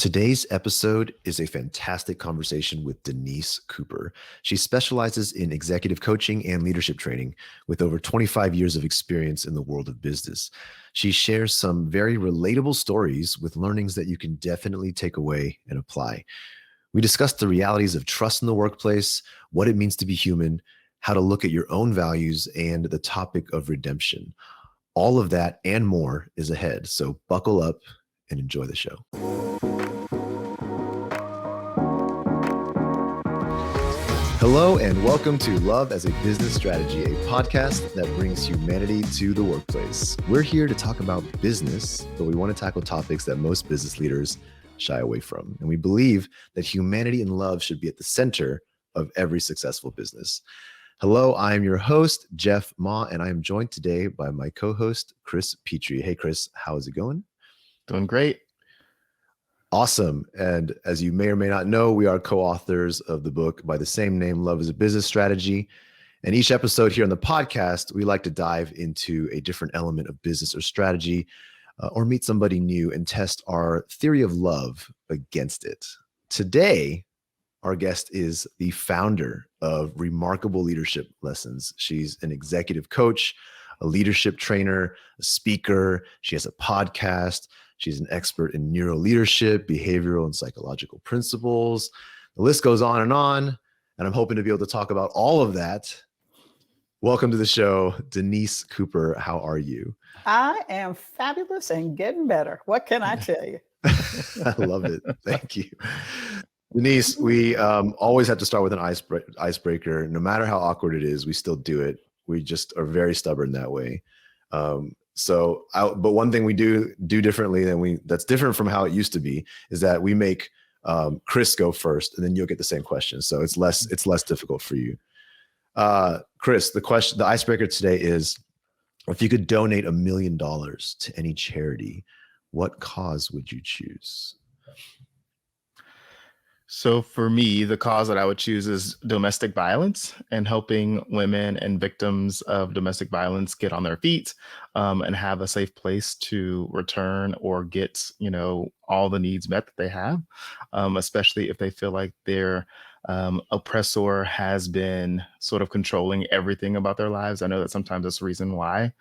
Today's episode is a fantastic conversation with Denise Cooper. She specializes in executive coaching and leadership training with over 25 years of experience in the world of business. She shares some very relatable stories with learnings that you can definitely take away and apply. We discussed the realities of trust in the workplace, what it means to be human, how to look at your own values, and the topic of redemption. All of that and more is ahead. So buckle up and enjoy the show. Hello and welcome to Love as a Business Strategy, a podcast that brings humanity to the workplace. We're here to talk about business, but we want to tackle topics that most business leaders shy away from. And we believe that humanity and love should be at the center of every successful business. Hello, I am your host, Jeff Ma, and I am joined today by my co-host, Chris Petrie. Hey, Chris, how is it going? Doing great. Awesome. And as you may or may not know, we are co-authors of the book by the same name, Love as a Business Strategy. And each episode here on the podcast, we like to dive into a different element of business or strategy, or meet somebody new and test our theory of love against it. Today, our guest is the founder of Remarkable Leadership Lessons. She's an executive coach, a leadership trainer, a speaker. She has a podcast. She's an expert in neuro leadership, behavioral and psychological principles. The list goes on, and I'm hoping to be able to talk about all of that. Welcome to the show, Denise Cooper. How are you? I am fabulous and getting better. What can I tell you? I love it. Thank you. Denise, we always have to start with an icebreaker. No matter how awkward it is, we still do it. We just are very stubborn that way. But one thing we do differently that's different from how it used to be is that we make Chris go first, and then you'll get the same question. So it's less difficult for you. Chris, the icebreaker today is, if you could donate $1 million to any charity, what cause would you choose? So for me, the cause that I would choose is domestic violence and helping women and victims of domestic violence get on their feet and have a safe place to return or get, all the needs met that they have, especially if they feel like their oppressor has been sort of controlling everything about their lives. I know that sometimes that's the reason why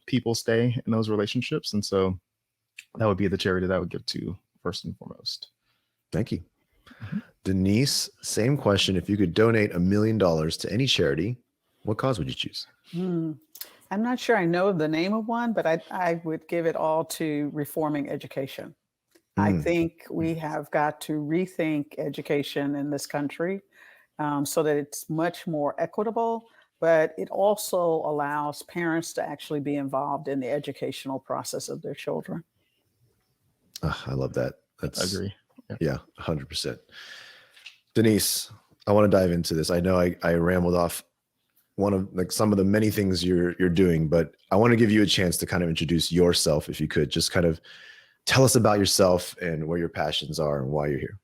people stay in those relationships. And so that would be the charity that I would give to first and foremost. Thank you. Denise, same question. If you could donate $1 million to any charity, what cause would you choose? I'm not sure I know the name of one, but I would give it all to reforming education. I think we have got to rethink education in this country so that it's much more equitable, but it also allows parents to actually be involved in the educational process of their children. I love that. I agree. Yeah, 100%. Denise, I want to dive into this. I know I rambled off some of the many things you're doing, but I want to give you a chance to kind of introduce yourself, if you could. Just kind of tell us about yourself and where your passions are and why you're here.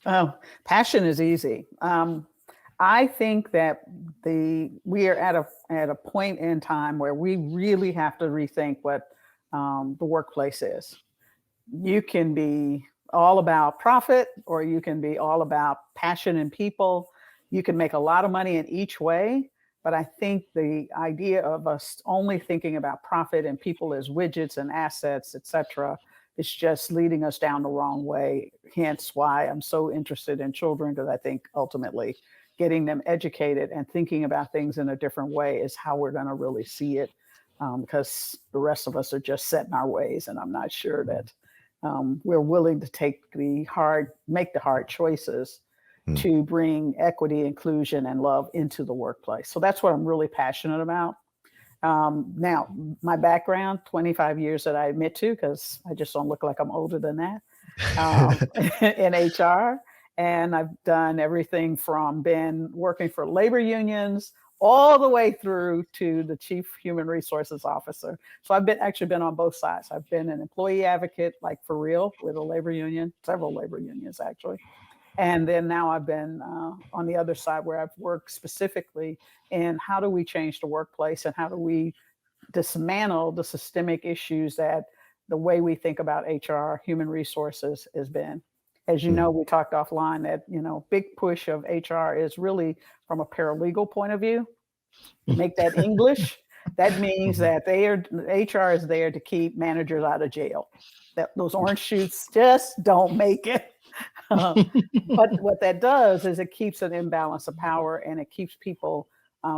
Oh, passion is easy. I think that we are at a point in time where we really have to rethink what the workplace is. You can be all about profit, or you can be all about passion and people. You can make a lot of money in each way, but I think the idea of us only thinking about profit and people as widgets and assets, et cetera, is just leading us down the wrong way. Hence why I'm so interested in children, because I think ultimately getting them educated and thinking about things in a different way is how we're going to really see it, because the rest of us are just set in our ways, and I'm not sure that we're willing to make the hard choices to bring equity, inclusion, and love into the workplace. So that's what I'm really passionate about. Now, my background, 25 years that I admit to, because I just don't look like I'm older than that, in HR. And I've done everything from been working for labor unions all the way through to the chief human resources officer. So I've actually been on both sides. I've been an employee advocate, like for real, with a labor union, several labor unions actually. And then now I've been on the other side, where I've worked specifically in how do we change the workplace and how do we dismantle the systemic issues that the way we think about HR, human resources, has been. As you know, we talked offline that, big push of HR is really from a paralegal point of view. Make that English. That means that HR is there to keep managers out of jail. That those orange shoots just don't make it. But what that does is it keeps an imbalance of power, and it keeps people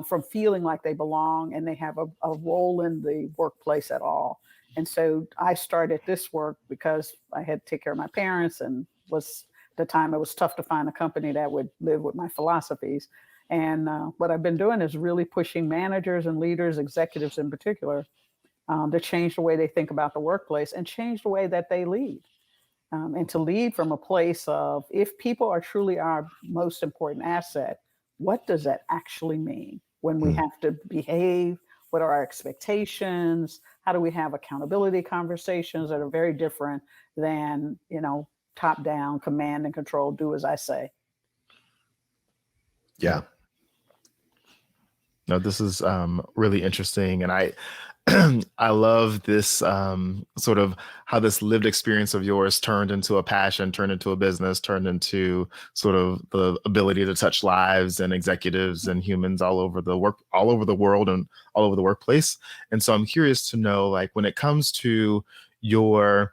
from feeling like they belong and they have a role in the workplace at all. And so I started this work because I had to take care of my parents, and was the time it was tough to find a company that would live with my philosophies. And what I've been doing is really pushing managers and leaders, executives in particular, to change the way they think about the workplace and change the way that they lead. And to lead from a place of, if people are truly our most important asset, what does that actually mean when we have to behave? What are our expectations? How do we have accountability conversations that are very different than, top down, command and control, do as I say? Yeah. No, this is really interesting. And I I love this sort of how this lived experience of yours turned into a passion, turned into a business, turned into sort of the ability to touch lives and executives and humans all over the world and all over the workplace. And so I'm curious to know, like, when it comes to your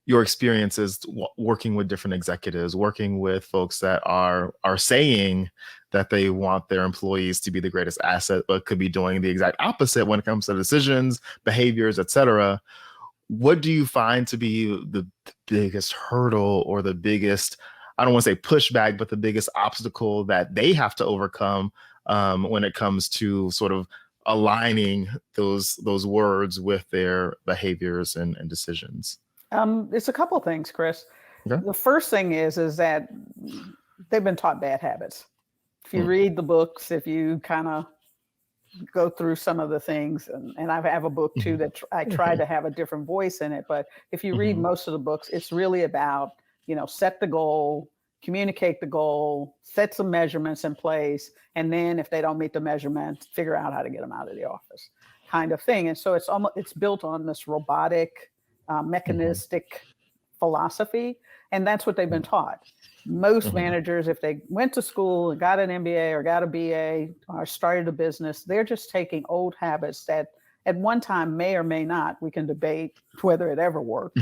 experiences working with different executives, working with folks that are saying that they want their employees to be the greatest asset, but could be doing the exact opposite when it comes to decisions, behaviors, et cetera. What do you find to be the biggest hurdle, or the biggest, I don't want to say pushback, but the biggest obstacle that they have to overcome when it comes to sort of aligning those words with their behaviors and decisions? It's a couple of things, Chris. Okay. The first thing is that they've been taught bad habits. If you read the books, if you kind of go through some of the things, and I have a book too that I try to have a different voice in it, but if you read most of the books, it's really about, set the goal, communicate the goal, set some measurements in place, and then if they don't meet the measurement, figure out how to get them out of the office, kind of thing. And so it's built on this robotic, mechanistic philosophy, and that's what they've been taught. Most managers, if they went to school and got an MBA or got a BA or started a business, they're just taking old habits that at one time may or may not, we can debate whether it ever worked,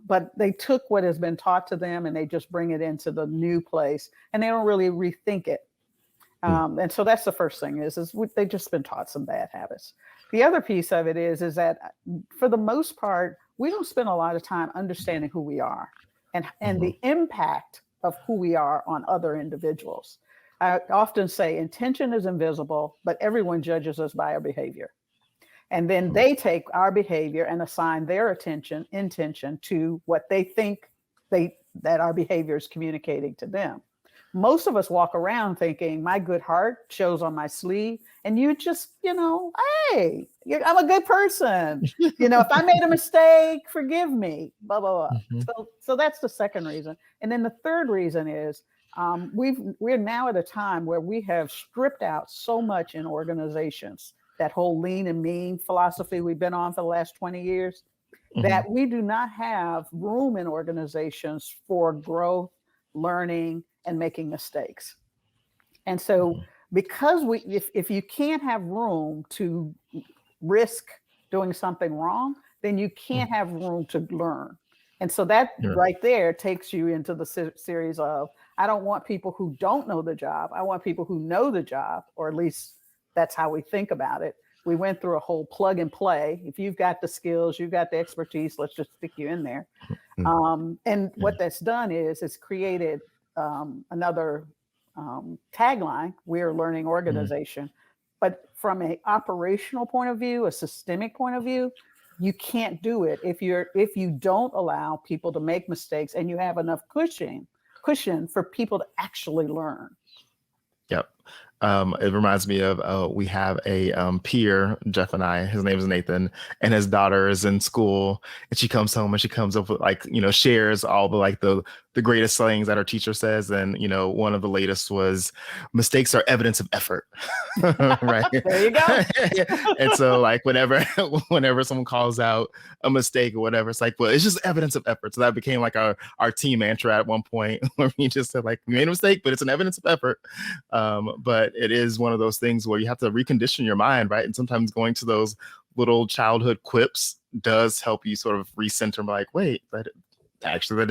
but they took what has been taught to them and they just bring it into the new place, and they don't really rethink it. And so that's the first thing is they've just been taught some bad habits. The other piece of it is that for the most part, we don't spend a lot of time understanding who we are and the impact of who we are on other individuals. I often say intention is invisible, but everyone judges us by our behavior. And then they take our behavior and assign their intention to what they think that our behavior is communicating to them. Most of us walk around thinking my good heart shows on my sleeve, and you just, hey, I'm a good person. If I made a mistake, forgive me, blah, blah, blah. So that's the second reason. And then the third reason is we're now at a time where we have stripped out so much in organizations, that whole lean and mean philosophy we've been on for the last 20 years, that we do not have room in organizations for growth, learning, and making mistakes. And so because if you can't have room to risk doing something wrong, then you can't have room to learn. And so that right there takes you into the series of, I don't want people who don't know the job. I want people who know the job, or at least that's how we think about it. We went through a whole plug and play. If you've got the skills, you've got the expertise, let's just stick you in there. And what that's done is it's created another tagline, we're a learning organization. But from an operational point of view, a systemic point of view, you can't do it if you don't allow people to make mistakes and you have enough cushion for people to actually learn. Yep. It reminds me of we have a peer, Jeff and I, his name is Nathan, and his daughter is in school, and she comes home and she comes up with shares all the the greatest sayings that our teacher says. And, one of the latest was mistakes are evidence of effort. Right. There you go. And so like whenever someone calls out a mistake or whatever, it's like, well, it's just evidence of effort. So that became like our team mantra at one point where we just said like, we made a mistake, but it's an evidence of effort. But it is one of those things where you have to recondition your mind, right? And sometimes going to those little childhood quips does help you sort of recenter, like, wait, that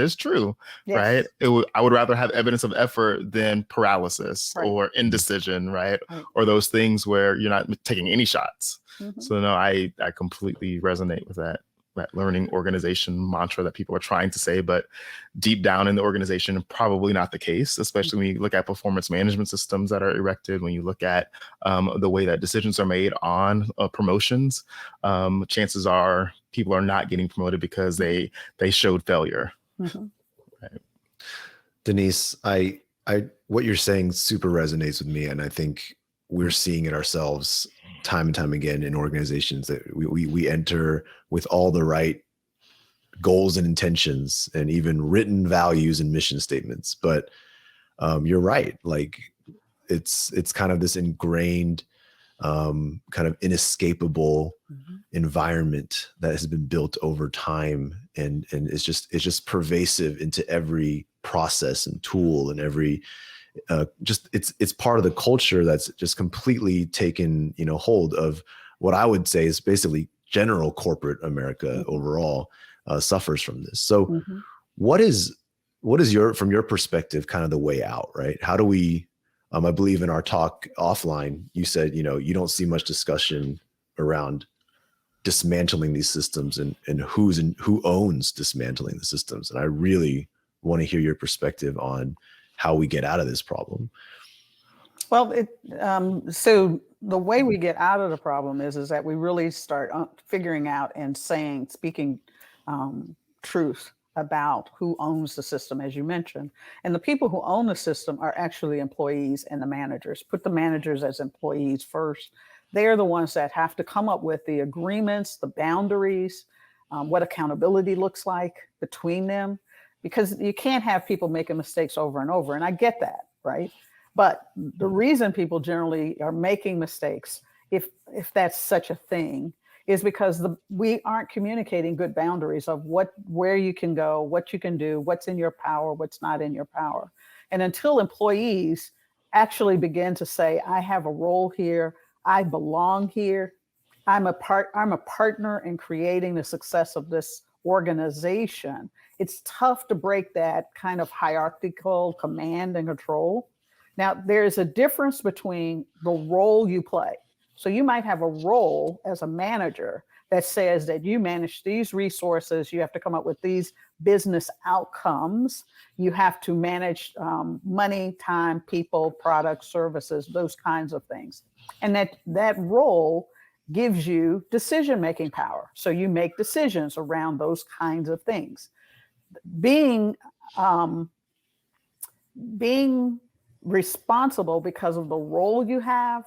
is true, Yes. right? I would rather have evidence of effort than paralysis Right. or indecision, right? Or those things where you're not taking any shots. Mm-hmm. So no, I completely resonate with that learning organization mantra that people are trying to say, but deep down in the organization, probably not the case, especially when you look at performance management systems that are erected, when you look at the way that decisions are made on promotions, chances are people are not getting promoted because they showed failure. Mm-hmm. Right. Denise, I what you're saying super resonates with me, and I think we're seeing it ourselves time and time again in organizations that we enter with all the right goals and intentions and even written values and mission statements. But you're right. Like it's kind of this ingrained, kind of inescapable environment that has been built over time. And it's just pervasive into every process and tool and every, it's part of the culture that's just completely taken, hold of what I would say is basically general corporate America overall suffers from this. So what is from your perspective, kind of the way out, right? How do we, I believe in our talk offline, you said, you don't see much discussion around dismantling these systems and who owns dismantling the systems. And I really want to hear your perspective on how we get out of this problem. Well, so the way we get out of the problem is that we really start figuring out and speaking truth about who owns the system, as you mentioned. And the people who own the system are actually employees and the managers. Put the managers as employees first. They're the ones that have to come up with the agreements, the boundaries, what accountability looks like between them, because you can't have people making mistakes over and over. And I get that, right? But the reason people generally are making mistakes, if that's such a thing, is because we aren't communicating good boundaries of where you can go, what you can do, what's in your power, what's not in your power. And until employees actually begin to say, I have a role here, I belong here, I'm a partner in creating the success of this organization, it's tough to break that kind of hierarchical command and control. Now, there's a difference between the role you play. So you might have a role as a manager that says that you manage these resources, you have to come up with these business outcomes, you have to manage money, time, people, products, services, those kinds of things. And that role gives you decision-making power. So you make decisions around those kinds of things. Being responsible because of the role you have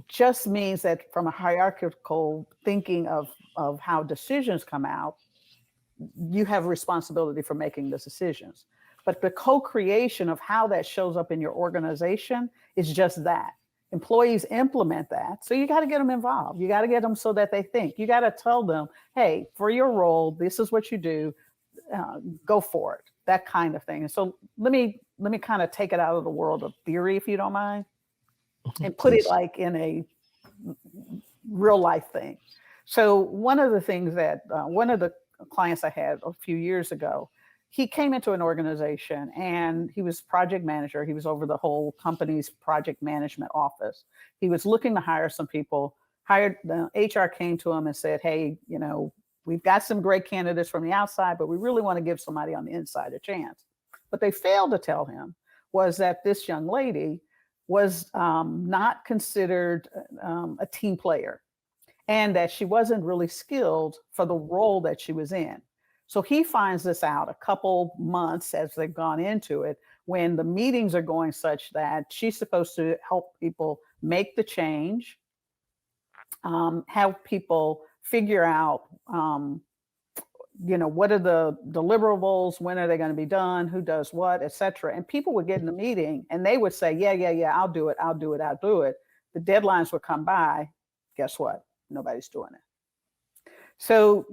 just means that from a hierarchical thinking of how decisions come out, you have responsibility for making the decisions. But the co-creation of how that shows up in your organization is just that. Employees implement that. So you got to get them involved. You got to get them so that they think. You got to tell them, hey, for your role, this is what you do. Go for it. That kind of thing. And so let me kind of take it out of the world of theory, if you don't mind, and put it like in a real life thing. So one of the things that one of the clients I had a few years ago, he came into an organization and he was project manager. He was over the whole company's project management office. He was looking to hire some people. The HR came to him and said, hey, we've got some great candidates from the outside, but we really want to give somebody on the inside a chance. What they failed to tell him was that this young lady was not considered a team player and that she wasn't really skilled for the role that she was in. So he finds this out a couple months as they've gone into it, when the meetings are going such that she's supposed to help people make the change, help people figure out what are the deliverables? When are they going to be done? Who does what, et cetera? And people would get in the meeting and they would say, yeah, I'll do it. The deadlines would come by. Guess what? Nobody's doing it. So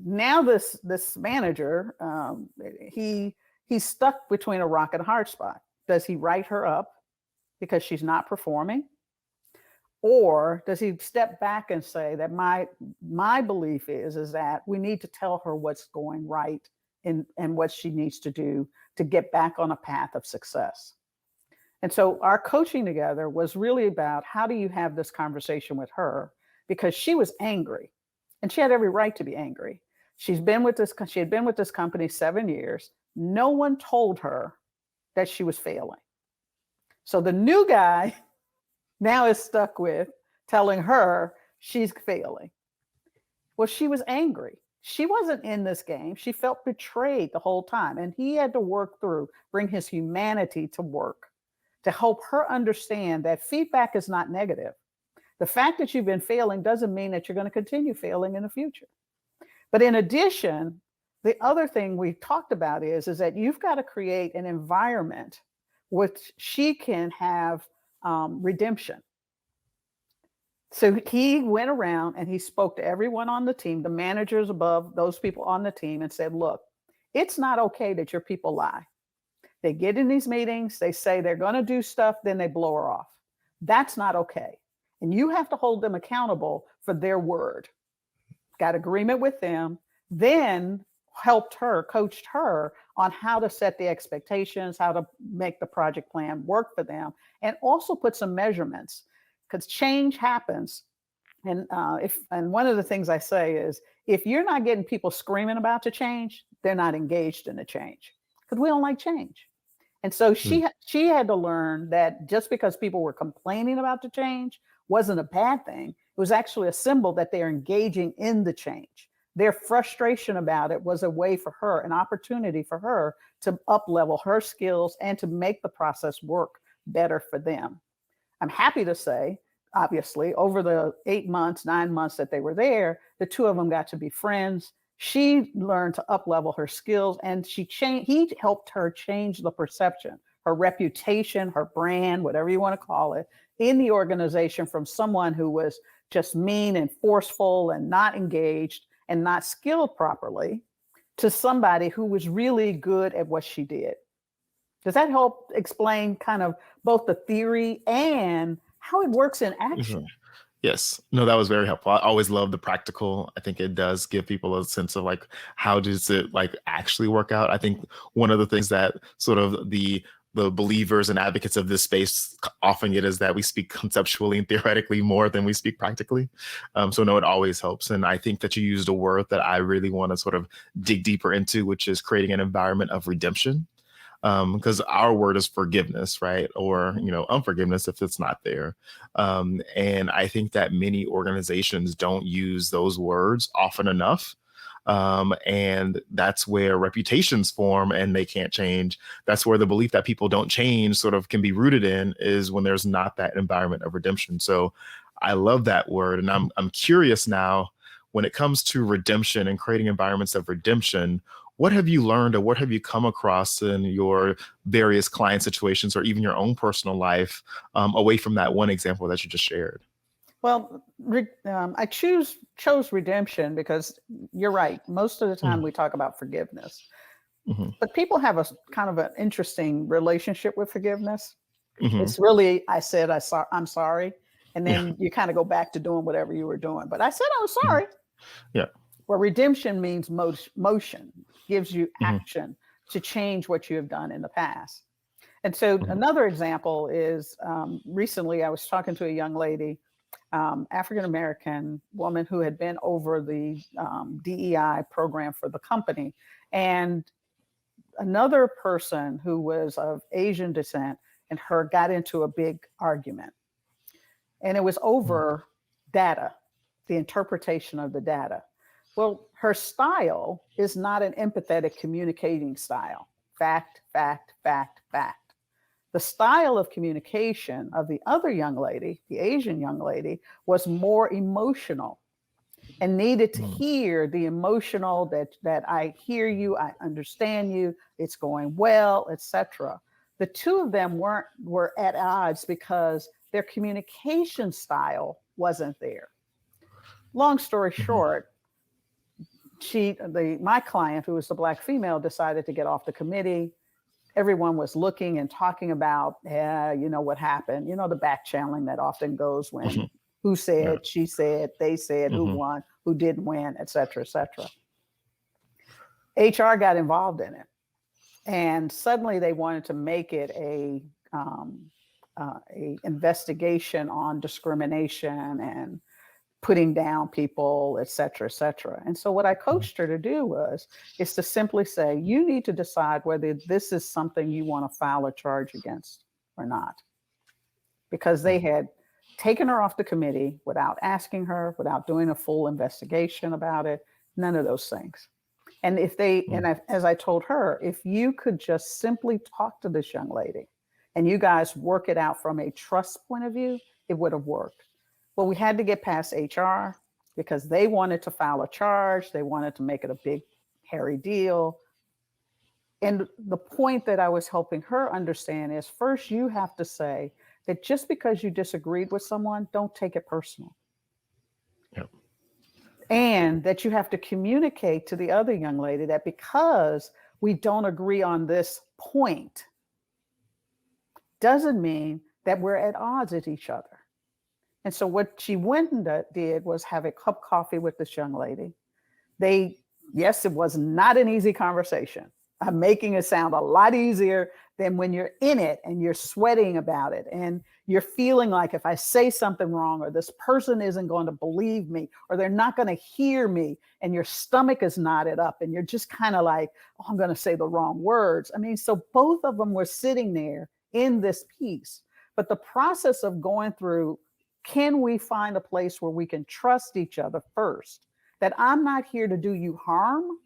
now this manager, he's stuck between a rock and a hard spot. Does he write her up because she's not performing? Or does he step back and say that my belief is that we need to tell her what's going right and what she needs to do to get back on a path of success? And so our coaching together was really about, how do you have this conversation with her? Because she was angry, and she had every right to be angry. She had been with this company 7 years. No one told her that she was failing. So the new guy now is stuck with telling her she's failing. Well, she was angry. She wasn't in this game. She felt betrayed the whole time. And he had to bring his humanity to work to help her understand that feedback is not negative. The fact that you've been failing doesn't mean that you're going to continue failing in the future. But in addition, the other thing we talked about is that you've got to create an environment which she can have redemption. So he went around and he spoke to everyone on the team, the managers above those people on the team, and said, look, it's not okay that your people lie. They get in these meetings, they say they're going to do stuff, then they blow her off. That's not okay. And you have to hold them accountable for their word. Got agreement with them, then coached her on how to set the expectations, how to make the project plan work for them, and also put some measurements, because change happens. And one of the things I say is, if you're not getting people screaming about the change, they're not engaged in the change, because we don't like change. And so she had to learn that just because people were complaining about the change wasn't a bad thing. It was actually a symbol that they're engaging in the change. Their frustration about it was a way for her, an opportunity for her to up-level her skills and to make the process work better for them. I'm happy to say, obviously, over the 9 months that they were there, the two of them got to be friends. She learned to up-level her skills, and he helped her change the perception, her reputation, her brand, whatever you want to call it, in the organization, from someone who was just mean and forceful and not engaged and not skilled properly, to somebody who was really good at what she did. Does that help explain kind of both the theory and how it works in action? Mm-hmm. Yes. No, that was very helpful. I always love the practical. I think it does give people a sense of like, how does it like actually work out? I think one of the things that sort of the believers and advocates of this space often get is that we speak conceptually and theoretically more than we speak practically. So no, it always helps. And I think that you used a word that I really want to sort of dig deeper into, which is creating an environment of redemption. Because our word is forgiveness, right? Or, unforgiveness if it's not there. And I think that many organizations don't use those words often enough. And that's where reputations form and they can't change. That's where the belief that people don't change sort of can be rooted in, is when there's not that environment of redemption. So I love that word. And I'm curious now, when it comes to redemption and creating environments of redemption, what have you learned or what have you come across in your various client situations or even your own personal life, away from that one example that you just shared? Well, I chose redemption because you're right. Most of the time we talk about forgiveness, but people have a kind of an interesting relationship with forgiveness. It's really, I'm sorry. And then you kind of go back to doing whatever you were doing. But I said, I was sorry. Yeah. Well, redemption means motion, gives you action to change what you have done in the past. And so another example is, recently I was talking to a young lady, African-American woman who had been over the DEI program for the company. And another person who was of Asian descent and her got into a big argument. And it was over data, the interpretation of the data. Well, her style is not an empathetic communicating style. Fact, fact, fact, fact. The style of communication of the other young lady, the Asian young lady, was more emotional. and needed to hear the emotional that I hear you, I understand you, it's going well, etc. The two of them were at odds because their communication style wasn't there. Long story short, my client, who was the Black female, decided to get off the committee. Everyone was looking and talking about, what happened, the back channeling that often goes when who said, she said, they said, who won, who didn't win, et cetera, et cetera. HR got involved in it. And suddenly they wanted to make it a investigation on discrimination and putting down people, et cetera, et cetera. And so what I coached her to do is to simply say, you need to decide whether this is something you want to file a charge against or not. Because they had taken her off the committee without asking her, without doing a full investigation about it, none of those things. And as I told her, if you could just simply talk to this young lady and you guys work it out from a trust point of view, it would have worked. Well, we had to get past HR because they wanted to file a charge. They wanted to make it a big, hairy deal. And the point that I was helping her understand is, first, you have to say that just because you disagreed with someone, don't take it personal. Yep. And that you have to communicate to the other young lady that because we don't agree on this point, doesn't mean that we're at odds with each other. And so what she went and did was have a cup of coffee with this young lady. Yes, it was not an easy conversation. I'm making it sound a lot easier than when you're in it and you're sweating about it. And you're feeling like if I say something wrong, or this person isn't going to believe me, or they're not going to hear me, and your stomach is knotted up and you're just kind of like, oh, I'm going to say the wrong words. I mean, so both of them were sitting there in this piece. But the process of going through, can we find a place where we can trust each other first? That I'm not here to do you harm.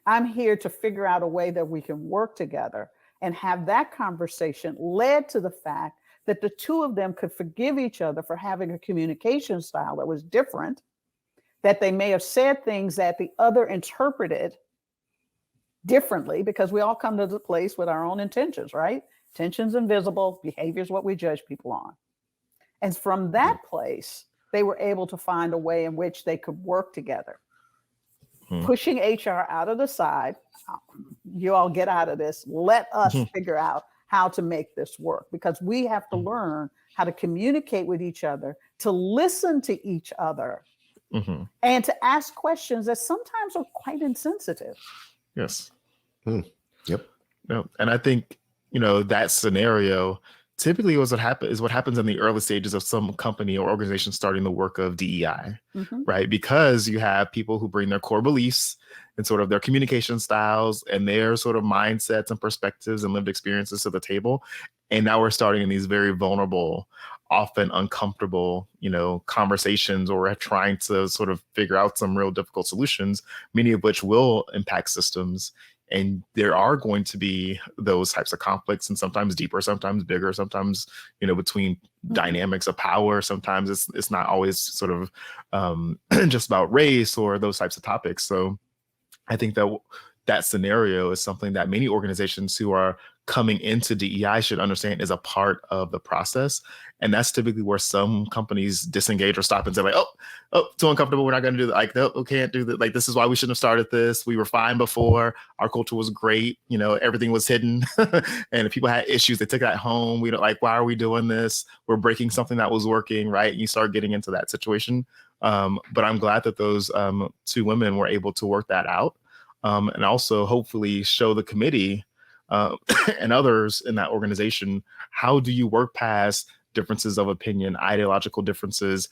I'm here to figure out a way that we can work together, and have that conversation led to the fact that the two of them could forgive each other for having a communication style that was different, that they may have said things that the other interpreted differently, because we all come to the place with our own intentions, right? Intentions invisible, behavior is what we judge people on. And from that place, they were able to find a way in which they could work together. Pushing HR out of the side, you all get out of this. Let us figure out how to make this work, because we have to learn how to communicate with each other, to listen to each other, and to ask questions that sometimes are quite insensitive. Yes. Yep. No, and I think, that scenario typically is what happens in the early stages of some company or organization starting the work of DEI, right? Because you have people who bring their core beliefs and sort of their communication styles and their sort of mindsets and perspectives and lived experiences to the table. And now we're starting in these very vulnerable, often uncomfortable, conversations, or we're trying to sort of figure out some real difficult solutions, many of which will impact systems. And there are going to be those types of conflicts, and sometimes deeper, sometimes bigger, sometimes, between dynamics of power. Sometimes it's not always sort of just about race or those types of topics. So I think that scenario is something that many organizations who are coming into DEI should understand is a part of the process. And that's typically where some companies disengage or stop and say, like, oh, too uncomfortable, we're not going to do that. Like, no, we can't do that. Like, this is why we shouldn't have started this. We were fine before. Our culture was great. Everything was hidden. And if people had issues, they took that home. We don't like, why are we doing this? We're breaking something that was working, right? And you start getting into that situation. But I'm glad that those two women were able to work that out. And also hopefully show the committee and others in that organization, how do you work past differences of opinion, ideological differences,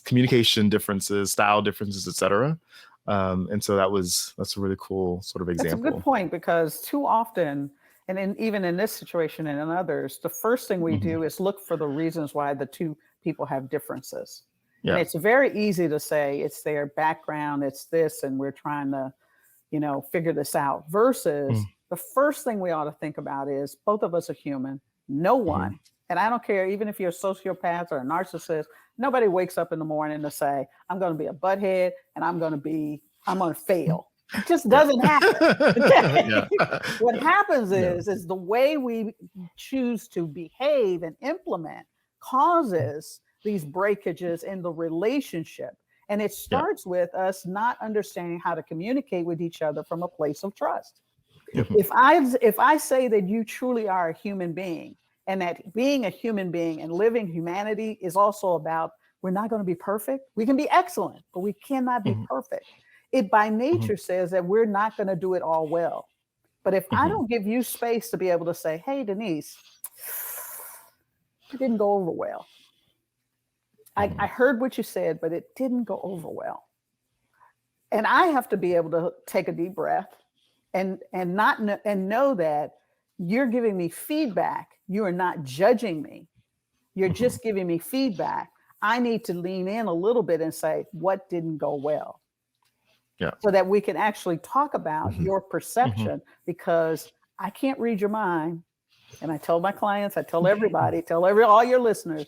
communication differences, style differences, et cetera. And so that's a really cool sort of example. That's a good point, because too often, and even in this situation and in others, the first thing we do is look for the reasons why the two people have differences. Yeah. And it's very easy to say it's their background, it's this, and we're trying to, figure this out, versus the first thing we ought to think about is both of us are human. No one And I don't care, even if you're a sociopath or a narcissist, nobody wakes up in the morning to say, I'm going to be a butthead and I'm going to fail. It just doesn't happen. Okay? Yeah. What happens Yeah. is the way we choose to behave and implement causes these breakages in the relationship. And it starts with us not understanding how to communicate with each other from a place of trust. Yep. If I say that you truly are a human being, and that being a human being and living humanity is also about, we're not going to be perfect. We can be excellent, but we cannot be perfect. It by nature says that we're not going to do it all well. But if I don't give you space to be able to say, hey, Denise, it didn't go over well. I heard what you said, but it didn't go over well. And I have to be able to take a deep breath and know that you're giving me feedback. You are not judging me. You're just giving me feedback. I need to lean in a little bit and say, what didn't go well? Yeah. So that we can actually talk about your perception, because I can't read your mind. And I tell my clients, I tell everybody, all your listeners,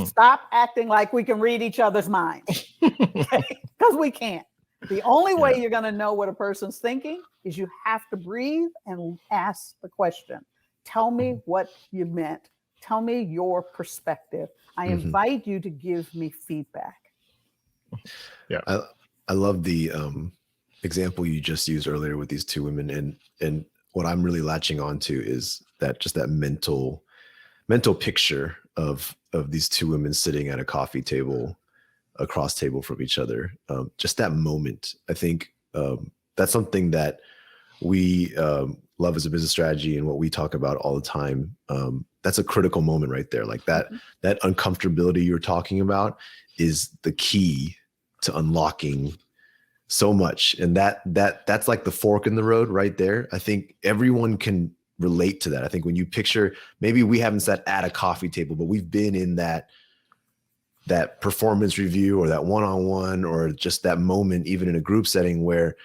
stop acting like we can read each other's minds. Because we can't. The only way you're going to know what a person's thinking is you have to breathe and ask the question. Tell me what you meant. Tell me your perspective. I invite you to give me feedback. Yeah. I love the example you just used earlier with these two women, and what I'm really latching onto is that mental picture of these two women sitting at a coffee table, across table from each other. Just that moment. I think that's something that we love as a business strategy, and what we talk about all the time. That's a critical moment right there. Like that uncomfortability you're talking about is the key to unlocking so much. And that's like the fork in the road right there. I think everyone can relate to that. I think when you picture, maybe we haven't sat at a coffee table, but we've been in that performance review or that one-on-one, or just that moment, even in a group setting, where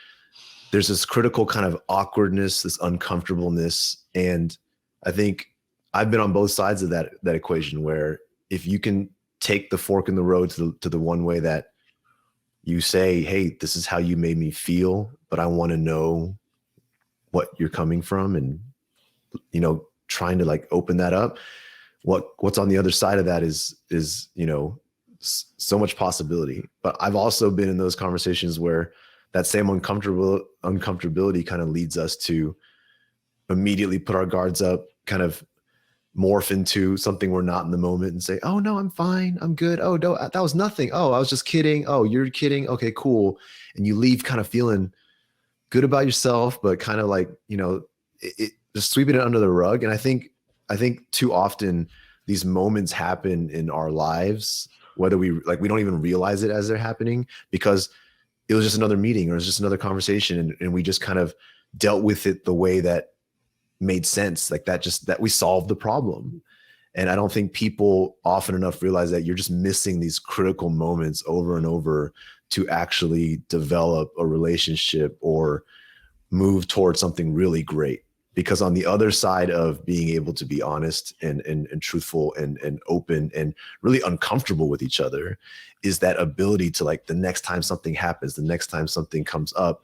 there's this critical kind of awkwardness, this uncomfortableness. And I think I've been on both sides of that equation, where if you can take the fork in the road to the one way that you say, hey, this is how you made me feel, but I want to know what you're coming from, and, trying to like open that up. What's on the other side of that is, so much possibility. But I've also been in those conversations where that same uncomfortability kind of leads us to immediately put our guards up, kind of morph into something we're not in the moment, and say, oh no, I'm fine, I'm good. Oh no, that was nothing. Oh, I was just kidding. Oh, you're kidding. Okay, cool. And you leave kind of feeling good about yourself, but kind of like, just sweeping it under the rug. And I think too often these moments happen in our lives, whether we don't even realize it as they're happening, because it was just another meeting, or it's just another conversation. And we just kind of dealt with it the way that made sense, like that we solved the problem. And I don't think people often enough realize that you're just missing these critical moments over and over to actually develop a relationship or move towards something really great. Because on the other side of being able to be honest and truthful and open and really uncomfortable with each other is that ability to, like, the next time something happens, the next time something comes up,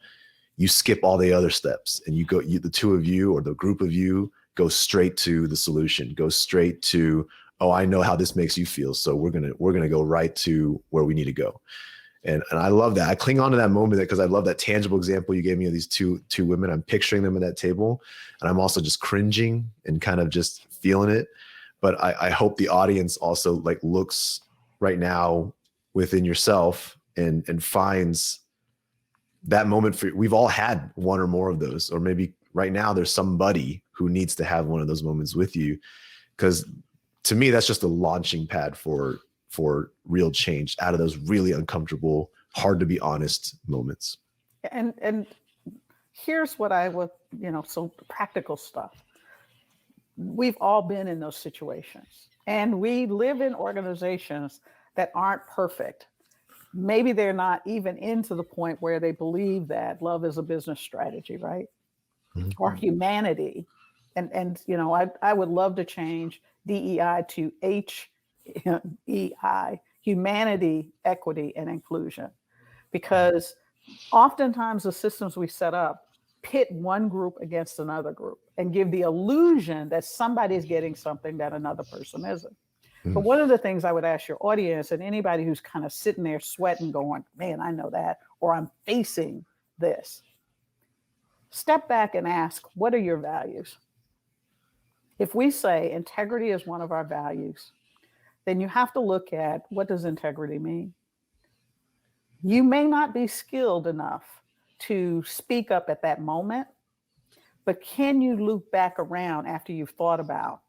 you skip all the other steps and the two of you or the group of you go straight to the solution, go straight to, oh, I know how this makes you feel, so we're gonna go right to where we need to go. And I love that. I cling on to that moment because I love that tangible example you gave me of these two women. I'm picturing them at that table, and I'm also just cringing and kind of just feeling it. But I hope the audience also like looks right now within yourself and finds that moment. We've all had one or more of those, or maybe right now there's somebody who needs to have one of those moments with you, because to me that's just a launching pad for real change out of those really uncomfortable, hard to be honest moments. And here's what I would, some practical stuff. We've all been in those situations, and we live in organizations that aren't perfect. Maybe they're not even into the point where they believe that love is a business strategy, right? Mm-hmm. Or humanity And I would love to change DEI to HEI, humanity, equity, and inclusion, because oftentimes the systems we set up pit one group against another group and give the illusion that somebody's getting something that another person isn't. But one of the things I would ask your audience and anybody who's kind of sitting there sweating, going, man, I know that, or I'm facing this, step back and ask, what are your values? If we say integrity is one of our values, then you have to look at, what does integrity mean? You may not be skilled enough to speak up at that moment, but can you loop back around after you've thought about,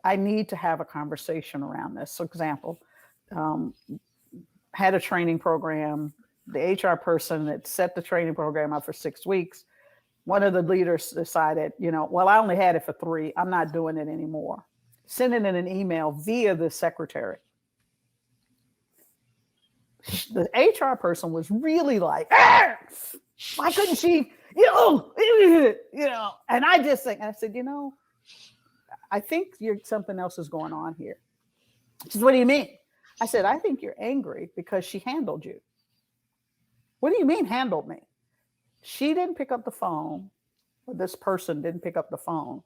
I need to have a conversation around this. So example, had a training program, the HR person that set the training program up for 6 weeks, one of the leaders decided, well, I only had it for 3. I'm not doing it anymore. Sending in an email via the secretary. The HR person was really like, why couldn't she, and I just think, I said, I think something else is going on here. She said, what do you mean? I said, I think you're angry because she handled you. What do you mean handled me? She didn't pick up the phone, or this person didn't pick up the phone,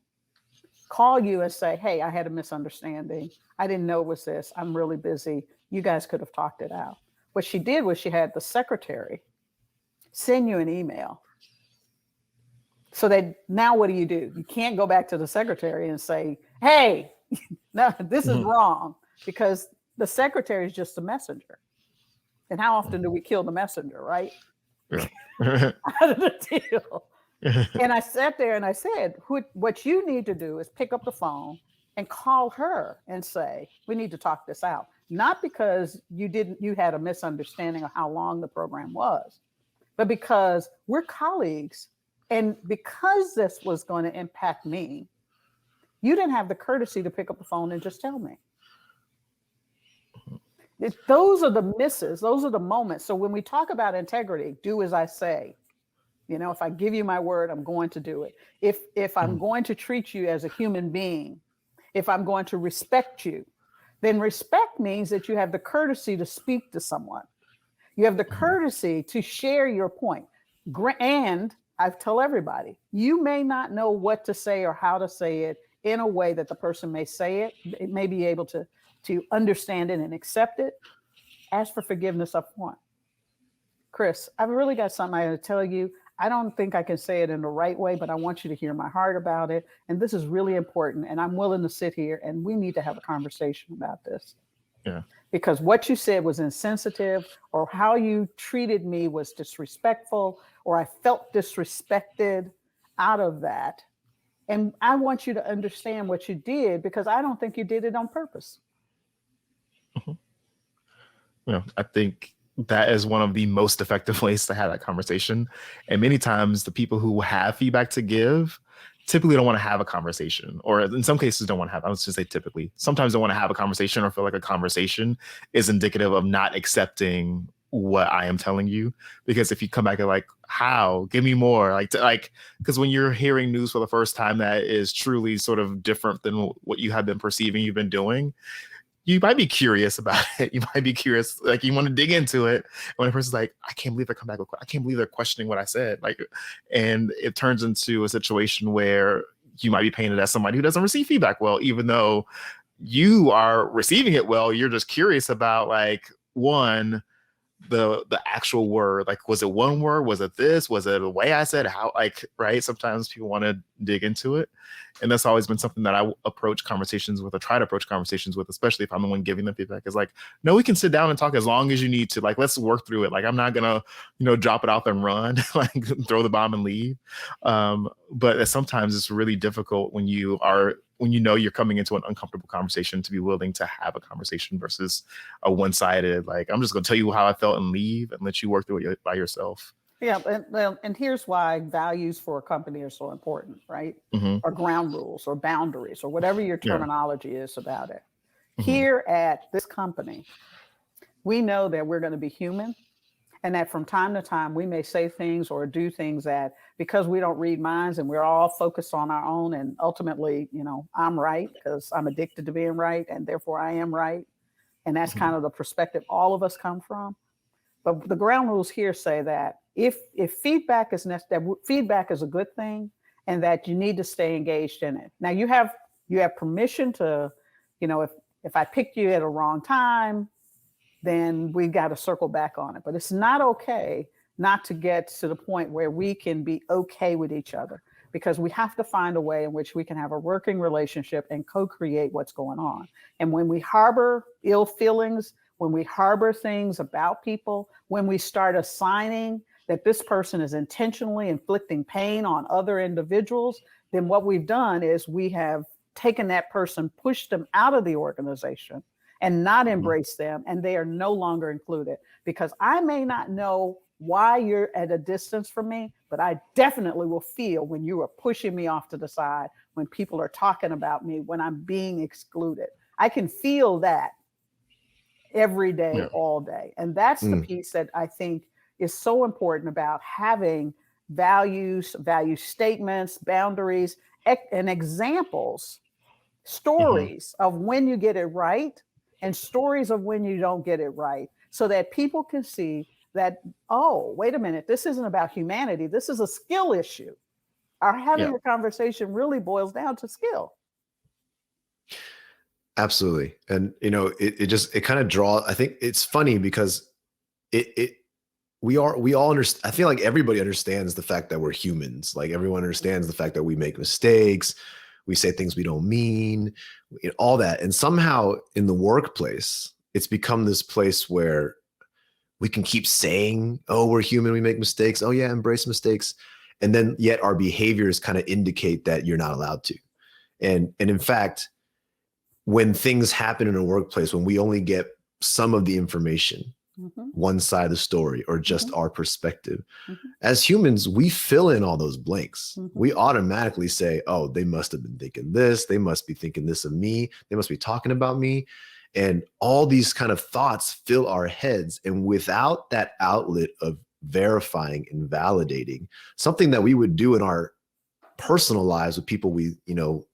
call you and say, hey, I had a misunderstanding. I didn't know it was this. I'm really busy. You guys could have talked it out. What she did was she had the secretary send you an email. So that now what do? You can't go back to the secretary and say, hey, no, this is wrong, because the secretary is just a messenger. And how often do we kill the messenger, right? Yeah. Out of the deal. And I sat there and I said, what you need to do is pick up the phone and call her and say, we need to talk this out. Not because you had a misunderstanding of how long the program was, but because we're colleagues. And because this was going to impact me, you didn't have the courtesy to pick up the phone and just tell me. Those are the misses. Those are the moments. So when we talk about integrity, do as I say. If I give you my word, I'm going to do it. If I'm going to treat you as a human being, if I'm going to respect you, then respect means that you have the courtesy to speak to someone. You have the courtesy to share your point. And I tell everybody, you may not know what to say or how to say it in a way that the person may say it. It may be able to understand it and accept it. Ask for forgiveness up front. Chris, I've really got something I got to tell you. I don't think I can say it in the right way, but I want you to hear my heart about it. And this is really important. And I'm willing to sit here and we need to have a conversation about this. Yeah. Because what you said was insensitive, or how you treated me was disrespectful, or I felt disrespected out of that. And I want you to understand what you did, because I don't think you did it on purpose. I think that is one of the most effective ways to have that conversation. And many times the people who have feedback to give typically don't want to have a conversation, or in some cases don't want to have, I was just say typically, sometimes don't want to have a conversation, or feel like a conversation is indicative of not accepting what I am telling you. Because if you come back and like, how, give me more, because when you're hearing news for the first time that is truly sort of different than what you have been perceiving you've been doing, you might be curious about it. You might be curious, like you want to dig into it. When a person's like, I can't believe they come back with, I can't believe they're questioning what I said. And it turns into a situation where you might be painted as somebody who doesn't receive feedback well, even though you are receiving it well. You're just curious about the actual word. Like, was it one word? Was it this? Was it the way I said? How? Right? Sometimes people want to dig into it. And that's always been something that I approach conversations with, or try to approach conversations with, especially if I'm the one giving them feedback, is like, no, we can sit down and talk as long as you need to. Let's work through it. I'm not gonna, drop it off and run, throw the bomb and leave. But sometimes it's really difficult when you know you're coming into an uncomfortable conversation to be willing to have a conversation versus a one-sided, I'm just gonna tell you how I felt and leave and let you work through it by yourself. Yeah, and here's why values for a company are so important, right? Or ground rules or boundaries or whatever your terminology is about it. Here at this company, we know that we're going to be human, And that from time to time, we may say things or do things that, because we don't read minds and we're all focused on our own, and ultimately, I'm right because I'm addicted to being right, and therefore I am right. And that's kind of the perspective all of us come from. But the ground rules here say that if feedback is necessary, feedback is a good thing, and that you need to stay engaged in it. Now you have permission to, if I picked you at a wrong time, then we got to circle back on it. But it's not okay not to get to the point where we can be okay with each other, because we have to find a way in which we can have a working relationship and co-create what's going on. And when we harbor ill feelings, when we harbor things about people, when we start assigning that this person is intentionally inflicting pain on other individuals, then what we've done is we have taken that person, pushed them out of the organization, and not embrace them, and they are no longer included. Because I may not know why you're at a distance from me, but I definitely will feel when you are pushing me off to the side, when people are talking about me, when I'm being excluded. I can feel that every day, all day. And that's the piece that I think is so important about having values, value statements, boundaries, and examples, stories of when you get it right, and stories of when you don't get it right, so that people can see that, oh, wait a minute, this isn't about humanity. This is a skill issue. Our having a conversation really boils down to skill. Absolutely. And, it kind of draws, I think it's funny because we all understand. I feel like everybody understands the fact that we're humans. Like everyone understands the fact that we make mistakes. We say things we don't mean, all that. And somehow in the workplace, it's become this place where we can keep saying, oh, we're human, we make mistakes. Oh yeah, embrace mistakes. And then yet our behaviors kind of indicate that you're not allowed to. And in fact, when things happen in a workplace, when we only get some of the information, one side of the story, or just our perspective, as humans, we fill in all those blanks. We automatically say, oh, they must have been thinking this. They must be thinking this of me. They must be talking about me. And all these kind of thoughts fill our heads. And without that outlet of verifying and validating, something that we would do in our personal lives with people we,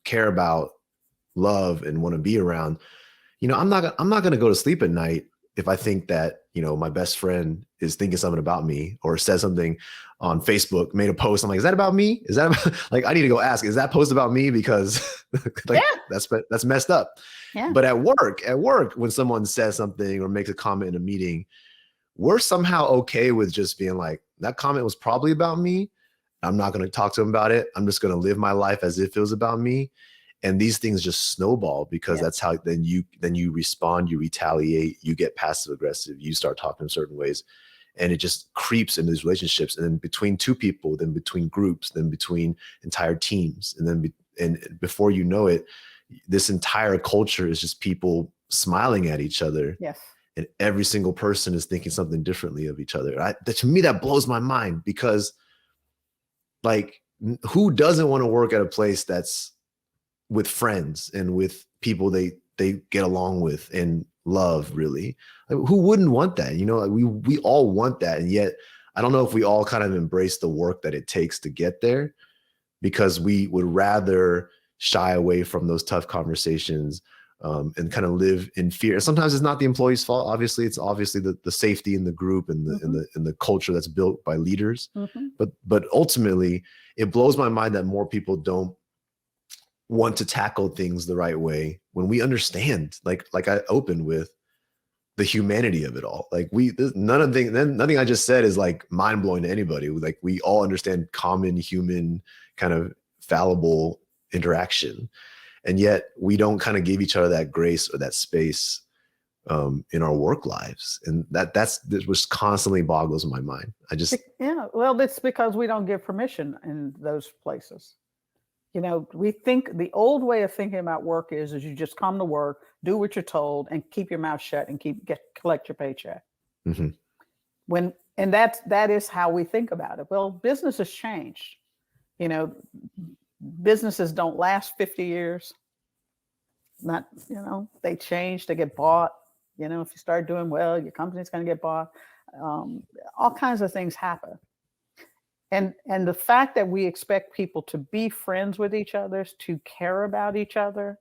care about, love, and want to be around, I'm not going to go to sleep at night if I think that, my best friend is thinking something about me, or says something on Facebook, made a post. I'm like, is that about me? Is that about, like, I need to go ask, is that post about me? Because that's messed up. Yeah. But at work, when someone says something or makes a comment in a meeting, we're somehow okay with just being like, that comment was probably about me. I'm not going to talk to them about it. I'm just going to live my life as if it was about me. And these things just snowball, because that's how then you respond, you retaliate, you get passive aggressive, you start talking in certain ways, and it just creeps into these relationships. And then between two people, then between groups, then between entire teams, and then and before you know it, this entire culture is just people smiling at each other. Yes. And every single person is thinking something differently of each other. To me, that blows my mind, because like, who doesn't want to work at a place that's with friends and with people they get along with and love, really? Like, who wouldn't want that? We all want that. And yet I don't know if we all kind of embrace the work that it takes to get there, because we would rather shy away from those tough conversations, and kind of live in fear. And sometimes it's not the employee's fault. Obviously, it's the safety in the group and the culture that's built by leaders. But ultimately, it blows my mind that more people don't want to tackle things the right way, when we understand, like I opened with, the humanity of it all. Like nothing I just said is like mind blowing to anybody. Like, we all understand common human kind of fallible interaction, and yet we don't kind of give each other that grace or that space in our work lives. And that just constantly boggles my mind. Well, it's because we don't give permission in those places. We think the old way of thinking about work is you just come to work, do what you're told, and keep your mouth shut and collect your paycheck. And that is how we think about it. Well, business has changed. Businesses don't last 50 years. They change, they get bought. If you start doing well, your company's going to get bought. All kinds of things happen. And the fact that we expect people to be friends with each other, to care about each other,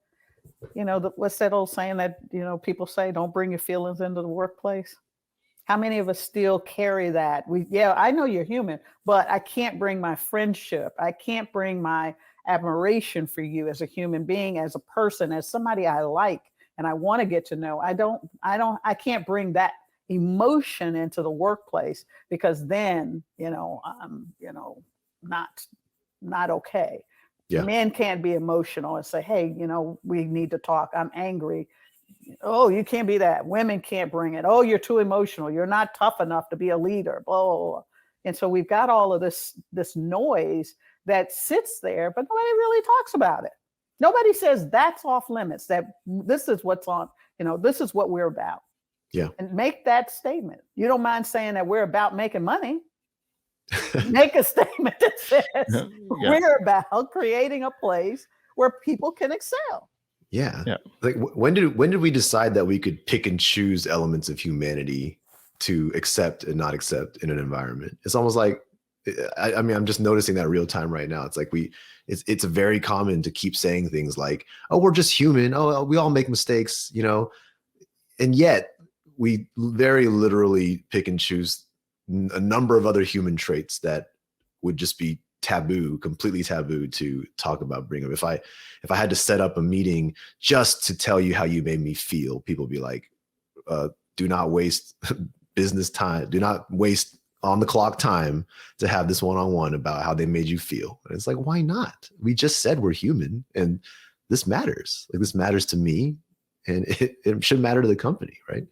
what's that old saying that, people say, don't bring your feelings into the workplace? How many of us still carry that? I know you're human, but I can't bring my friendship. I can't bring my admiration for you as a human being, as a person, as somebody I like and I want to get to know. I can't bring that emotion into the workplace, because then, I'm, not okay. Yeah. Men can't be emotional and say, hey, we need to talk. I'm angry. Oh, you can't be that. Women can't bring it. Oh, you're too emotional. You're not tough enough to be a leader. Blah, blah, blah. And so we've got all of this noise that sits there, but nobody really talks about it. Nobody says that's off limits, that this is what's on, this is what we're about. Yeah. And make that statement. You don't mind saying that we're about making money. Make a statement that says we're about creating a place where people can excel. Yeah. Like when did we decide that we could pick and choose elements of humanity to accept and not accept in an environment? It's almost like, I mean, I'm just noticing that real time right now. It's like it's very common to keep saying things like, oh, we're just human. Oh, we all make mistakes, and yet we very literally pick and choose a number of other human traits that would just be completely taboo to talk about, bring up. If I had to set up a meeting just to tell you how you made me feel, people would be like, do not waste business time. Do not waste on the clock time to have this one-on-one about how they made you feel. And it's like, why not? We just said we're human and this matters. Like, this matters to me, and it should matter to the company, right?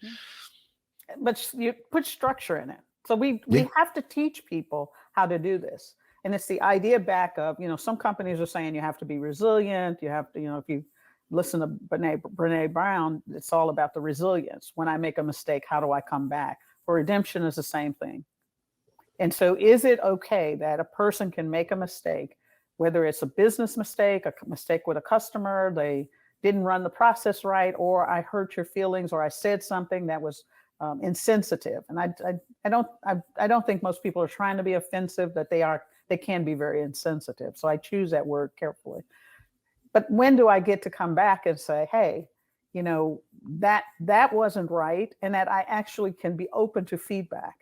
But you put structure in it. So we have to teach people how to do this. And it's the idea back of, some companies are saying you have to be resilient. You have to, if you listen to Brene Brown, it's all about the resilience. When I make a mistake, how do I come back? For redemption is the same thing. And so is it okay that a person can make a mistake, whether it's a business mistake, a mistake with a customer, they didn't run the process right, or I hurt your feelings, or I said something that was insensitive. And I don't think most people are trying to be offensive, that they can be very insensitive. So I choose that word carefully. But when do I get to come back and say, hey, that wasn't right, and that I actually can be open to feedback?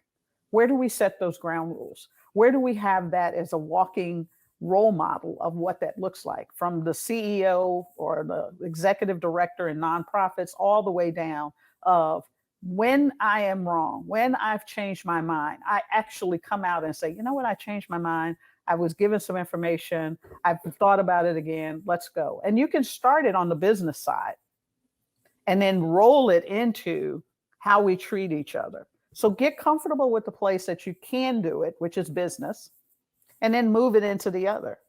Where do we set those ground rules? Where do we have that as a walking role model of what that looks like, from the CEO or the executive director in nonprofits all the way down, of when I am wrong, when I've changed my mind, I actually come out and say, you know what, I changed my mind. I was given some information. I've thought about it again. Let's go. And you can start it on the business side and then roll it into how we treat each other. So get comfortable with the place that you can do it, which is business, and then move it into the other.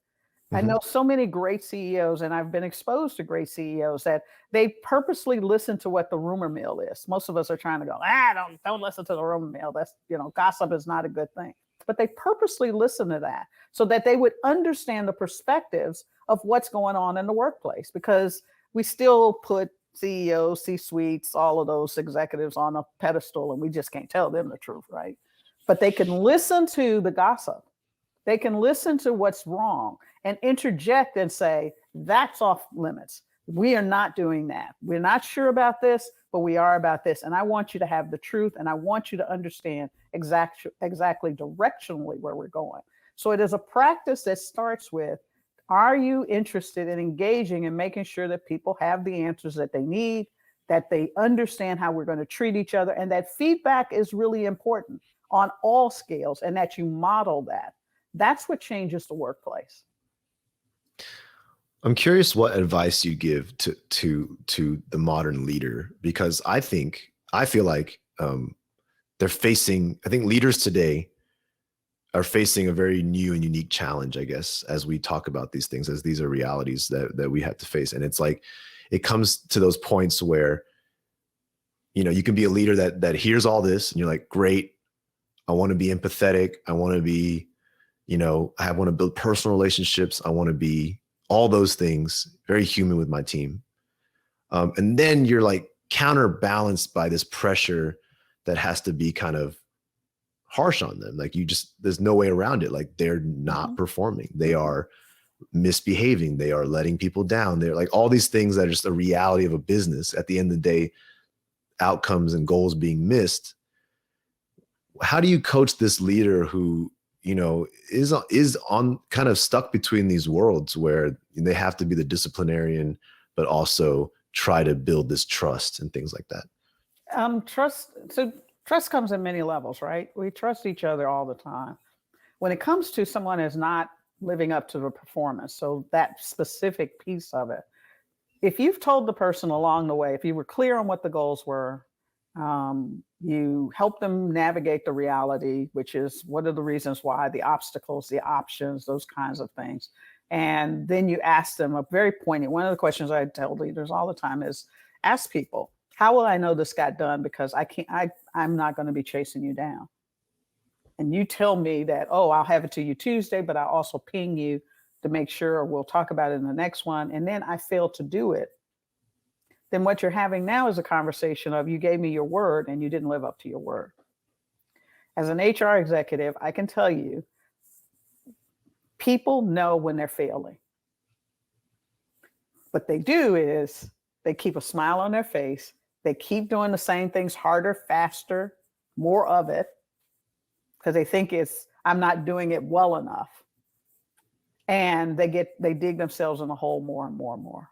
I know so many great CEOs, and I've been exposed to great CEOs, that they purposely listen to what the rumor mill is. Most of us are trying to go, don't listen to the rumor mill. That's, gossip is not a good thing. But they purposely listen to that so that they would understand the perspectives of what's going on in the workplace, because we still put CEOs, C-suites, all of those executives on a pedestal, and we just can't tell them the truth, right? But they can listen to the gossip. They can listen to what's wrong and interject and say, that's off limits. We are not doing that. We're not sure about this, but we are about this. And I want you to have the truth, and I want you to understand exactly directionally where we're going. So it is a practice that starts with, are you interested in engaging and making sure that people have the answers that they need, that they understand how we're going to treat each other, and that feedback is really important on all scales, and that you model that. That's what changes the workplace. I'm curious what advice you give to the modern leader, because I feel like I think leaders today are facing a very new and unique challenge, I guess, as we talk about these things, as these are realities that we have to face. And it's like, it comes to those points where, you can be a leader that hears all this and you're like, great, I want to be empathetic. I want to be, I want to build personal relationships. I want to be all those things, very human with my team. And then you're like counterbalanced by this pressure that has to be kind of harsh on them. Like there's no way around it. Like they're not performing. They are misbehaving. They are letting people down. They're like all these things that are just a reality of a business. At the end of the day, outcomes and goals being missed. How do you coach this leader who, is on kind of stuck between these worlds where they have to be the disciplinarian, but also try to build this trust and things like that? Trust comes in many levels, right? We trust each other all the time. When it comes to someone who's not living up to the performance, so that specific piece of it, if you've told the person along the way, if you were clear on what the goals were, you help them navigate the reality, which is what are the reasons why, the obstacles, the options, those kinds of things. And then you ask them a very poignant, one of the questions I tell leaders all the time is ask people, how will I know this got done? Because I'm not going to be chasing you down. And you tell me that, oh, I'll have it to you Tuesday, but I'll also ping you to make sure we'll talk about it in the next one. And then I fail to do it. Then what you're having now is a conversation of you gave me your word and you didn't live up to your word. As an HR executive, I can tell you, people know when they're failing. What they do is they keep a smile on their face. They keep doing the same things harder, faster, more of it, because they think I'm not doing it well enough. And they dig themselves in a hole more and more and more.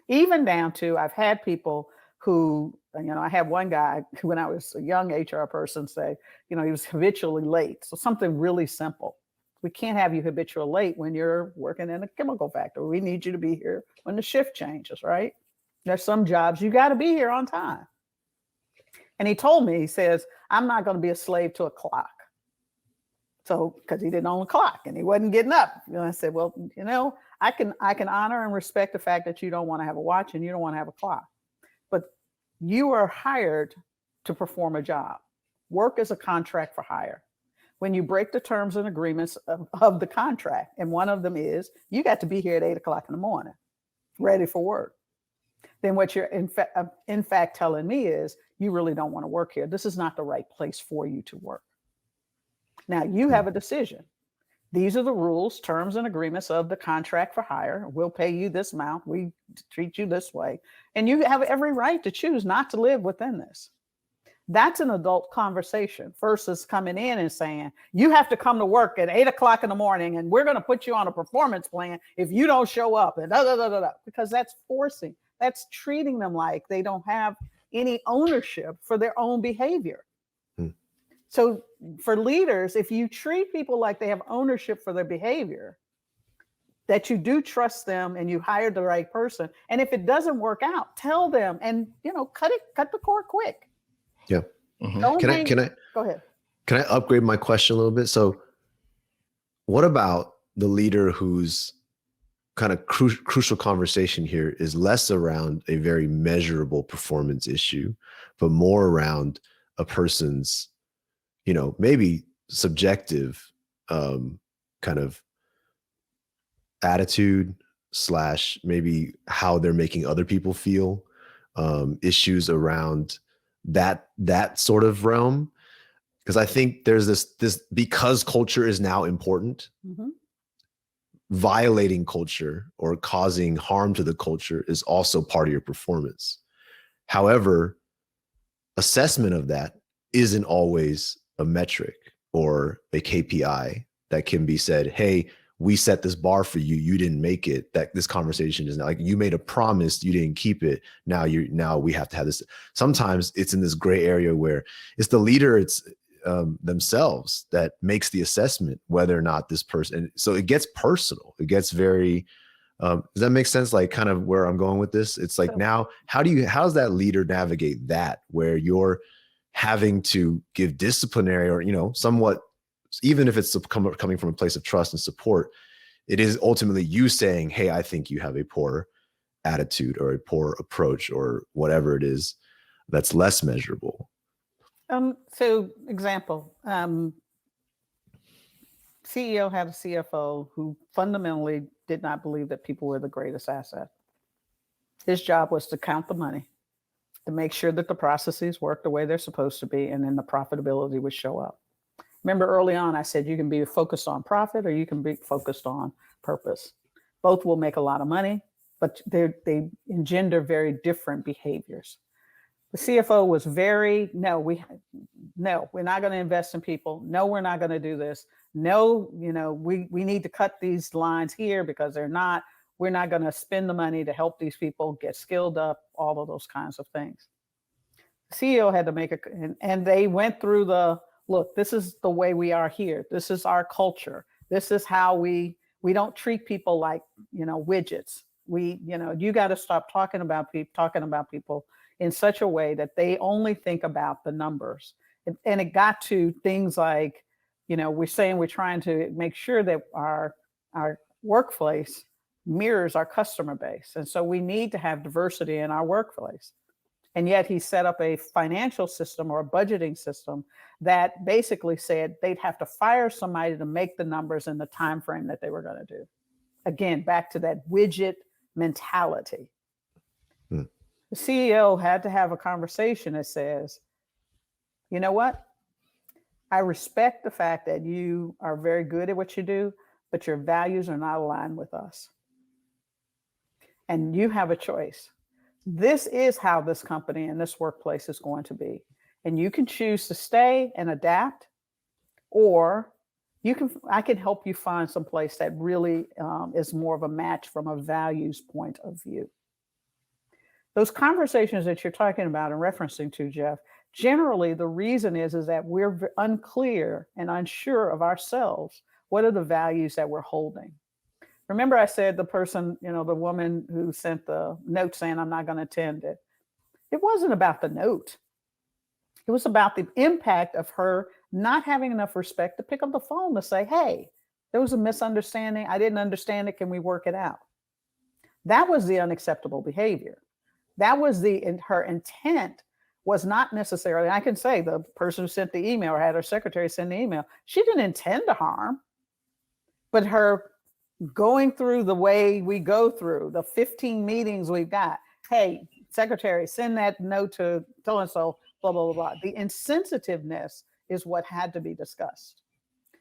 Even down to, I've had people who, I had one guy who, when I was a young HR person, say, he was habitually late. So something really simple. We can't have you habitually late when you're working in a chemical factory. We need you to be here when the shift changes, right? There's some jobs you got to be here on time. And he told me, he says, I'm not going to be a slave to a clock. So, because he didn't own a clock and he wasn't getting up. I said, well, I can honor and respect the fact that you don't want to have a watch and you don't want to have a clock. But you are hired to perform a job. Work is a contract for hire. When you break the terms and agreements of the contract, and one of them is you got to be here at 8:00 in the morning, ready for work. Then what you're in fact telling me is you really don't want to work here. This is not the right place for you to work. Now you have a decision. These are the rules, terms, and agreements of the contract for hire. We'll pay you this amount. We treat you this way. And you have every right to choose not to live within this. That's an adult conversation versus coming in and saying, you have to come to work at 8:00 in the morning and we're going to put you on a performance plan if you don't show up, and because that's forcing. That's treating them like they don't have any ownership for their own behavior. So for leaders, if you treat people like they have ownership for their behavior, that you do trust them and you hired the right person. And if it doesn't work out, tell them and, cut the cord quick. Yeah. Can I go ahead? Can I upgrade my question a little bit? So what about the leader whose kind of crucial conversation here is less around a very measurable performance issue, but more around a person's, maybe subjective kind of attitude / maybe how they're making other people feel, issues around that sort of realm. Because I think there's this because culture is now important, violating culture or causing harm to the culture is also part of your performance. However, assessment of that isn't always a metric or a KPI that can be said, hey, we set this bar for you. You didn't make it. That this conversation is not like you made a promise, you didn't keep it. Now we have to have this. Sometimes it's in this gray area where it's the leader, it's themselves that makes the assessment whether or not this person. So it gets personal. It gets very. Does that make sense? Like kind of where I'm going with this. It's like now, how's that leader navigate that where you're having to give disciplinary or somewhat. Even if it's coming from a place of trust and support, it is ultimately you saying, hey, I think you have a poor attitude or a poor approach or whatever it is that's less measurable. So example, CEO had a CFO who fundamentally did not believe that people were the greatest asset. His job was to count the money, to make sure that the processes work the way they're supposed to be, and then the profitability would show up. Remember early on, I said you can be focused on profit or you can be focused on purpose. Both will make a lot of money, but they engender very different behaviors. The CFO was very, no, we're not going to invest in people. No, we're not going to do this. No, we need to cut these lines here because we're not going to spend the money to help these people get skilled up, all of those kinds of things. The CEO had to make it, and they went through look, this is the way we are here. This is our culture. This is how we don't treat people like, widgets. You got to stop talking about people in such a way that they only think about the numbers. And it got to things like, we're saying we're trying to make sure that our workplace mirrors our customer base. And so we need to have diversity in our workplace. And yet he set up a financial system or a budgeting system that basically said they'd have to fire somebody to make the numbers in the time frame that they were going to do. Again, back to that widget mentality. The CEO had to have a conversation that says, you know what? I respect the fact that you are very good at what you do, but your values are not aligned with us. And you have a choice. This is how this company and this workplace is going to be. And you can choose to stay and adapt, or I can help you find some place that really is more of a match from a values point of view. Those conversations that you're talking about and referencing to, Jeff, generally the reason is that we're unclear and unsure of ourselves. What are the values that we're holding? Remember I said the person, the woman who sent the note saying, I'm not going to attend it. It wasn't about the note. It was about the impact of her not having enough respect to pick up the phone to say, hey, there was a misunderstanding. I didn't understand it. Can we work it out? That was the unacceptable behavior. That was her intent was not necessarily, I can say the person who sent the email or had her secretary send the email, she didn't intend to harm, but her going through the way we go through the 15 meetings we've got, hey, secretary, send that note to so-and-so, blah, blah, blah, blah. The insensitiveness is what had to be discussed.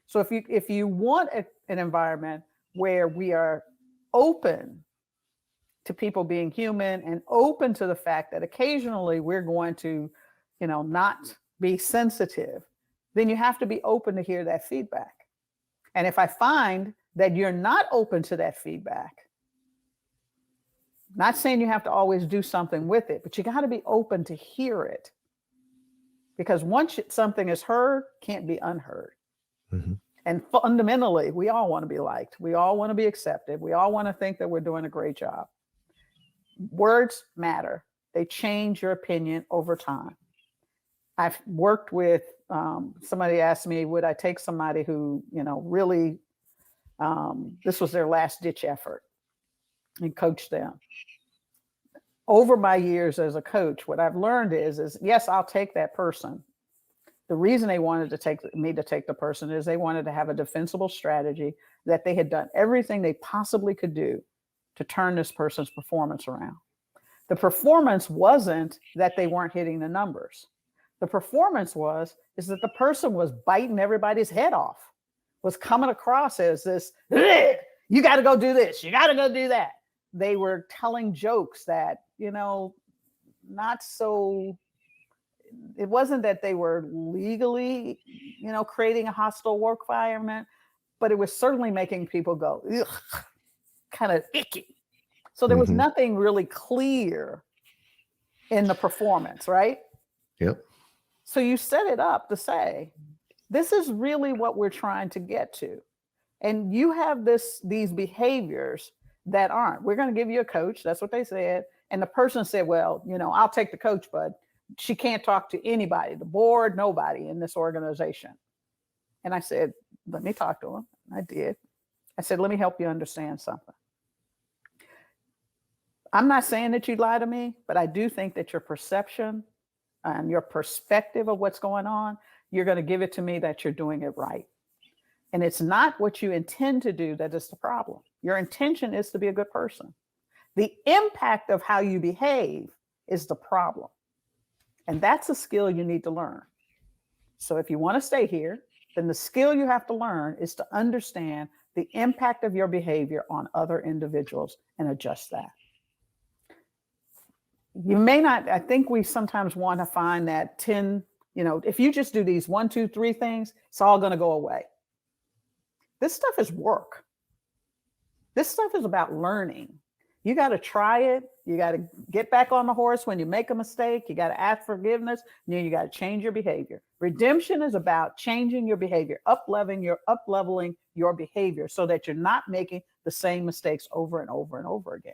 So if you want an environment where we are open to people being human and open to the fact that occasionally we're going to, not be sensitive, then you have to be open to hear that feedback. And if I find that you're not open to that feedback, not saying you have to always do something with it, but you got to be open to hear it. Because once something is heard, can't be unheard. Mm-hmm. And fundamentally, we all want to be liked. We all want to be accepted. We all want to think that we're doing a great job. Words matter. They change your opinion over time. I've worked with somebody asked me, would I take somebody who, really, this was their last ditch effort and coach them. Over my years as a coach, what I've learned is yes, I'll take that person. The reason they wanted to take the person is they wanted to have a defensible strategy that they had done everything they possibly could do to turn this person's performance around. The performance wasn't that they weren't hitting the numbers. The performance is that the person was biting everybody's head off, was coming across as this, you got to go do this, you got to go do that. They were telling jokes that, not so, it wasn't that they were legally, creating a hostile work environment, but it was certainly making people go, ugh, kind of icky. So there was nothing really clear in the performance, right? Yep. So you set it up to say, this is really what we're trying to get to. And you have these behaviors that aren't. We're going to give you a coach. That's what they said. And the person said, well, I'll take the coach, but she can't talk to anybody, the board, nobody in this organization. And I said, let me talk to him. I did. I said, let me help you understand something. I'm not saying that you lie to me, but I do think that your perception and your perspective of what's going on, you're going to give it to me that you're doing it right. And it's not what you intend to do that is the problem. Your intention is to be a good person. The impact of how you behave is the problem. And that's a skill you need to learn. So if you want to stay here, then the skill you have to learn is to understand the impact of your behavior on other individuals and adjust that. You may not, I think we sometimes want to find that 10, if you just do these 1, 2, 3 things, it's all going to go away. This stuff is work. This stuff is about learning. You got to try it. You got to get back on the horse when you make a mistake. You got to ask forgiveness. And then you got to change your behavior. Redemption is about changing your behavior, up-leveling your behavior so that you're not making the same mistakes over and over and over again.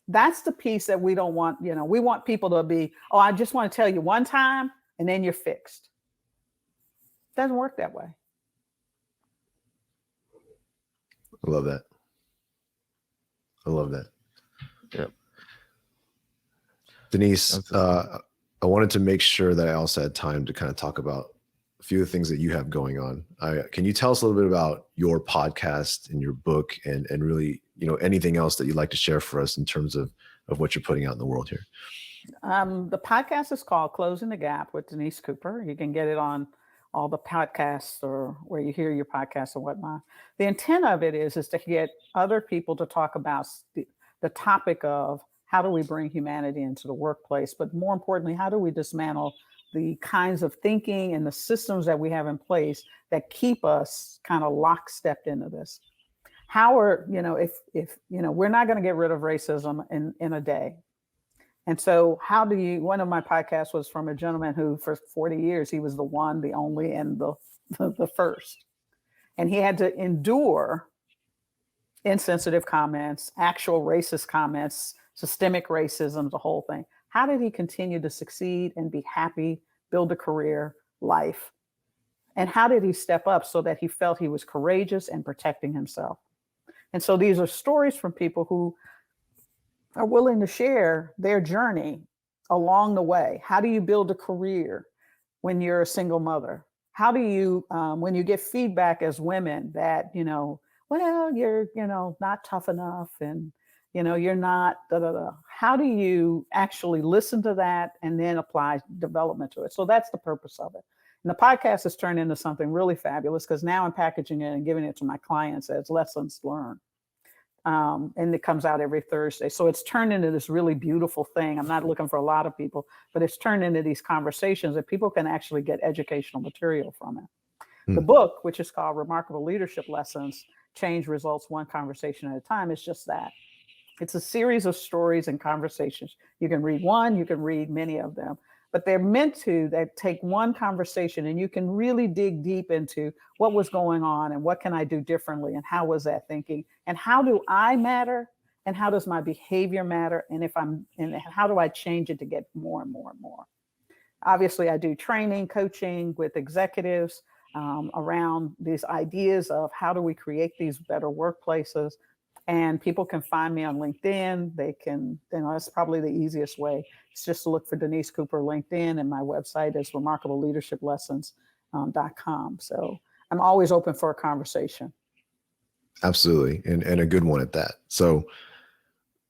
That's the piece that we don't want. We want people to be, oh, I just want to tell you one time and then you're fixed. It doesn't work that way. I love that. I love that. Yep. Denise, I wanted to make sure that I also had time to kind of talk about a few of the things that you have going on. Can you tell us a little bit about your podcast and your book and really, anything else that you'd like to share for us in terms of what you're putting out in the world here? The podcast is called Closing the Gap with Denise Cooper. You can get it on all the podcasts or where you hear your podcasts or whatnot. The intent of it is to get other people to talk about the topic of how do we bring humanity into the workplace, but more importantly, how do we dismantle the kinds of thinking and the systems that we have in place that keep us kind of lockstep into this. How are, if we're not going to get rid of racism in a day. And so one of my podcasts was from a gentleman who for 40 years, he was the one, the only, and the first. And he had to endure insensitive comments, actual racist comments, systemic racism, the whole thing. How did he continue to succeed and be happy, build a career, life? And how did he step up so that he felt he was courageous and protecting himself? And so these are stories from people who are willing to share their journey along the way. How do you build a career when you're a single mother? How do you, when you get feedback as women that, well, you're, not tough enough and, you're not, How do you actually listen to that and then apply development to it? So that's the purpose of it. And the podcast has turned into something really fabulous because now I'm packaging it and giving it to my clients as lessons learned. And it comes out every Thursday. So it's turned into this really beautiful thing. I'm not looking for a lot of people, but it's turned into these conversations that people can actually get educational material from it. The book, which is called Remarkable Leadership Lessons, Change Results One Conversation at a Time, is just that. It's a series of stories and conversations. You can read one, you can read many of them, but they're meant to take one conversation and you can really dig deep into what was going on and what can I do differently and how was that thinking and how do I matter and how does my behavior matter and how do I change it to get more and more and more. Obviously, I do training, coaching with executives around these ideas of how do we create these better workplaces. And people can find me on LinkedIn. They can, that's probably the easiest way. It's just to look for Denise Cooper LinkedIn, and my website is remarkableleadershiplessons.com. So I'm always open for a conversation. Absolutely. And a good one at that. So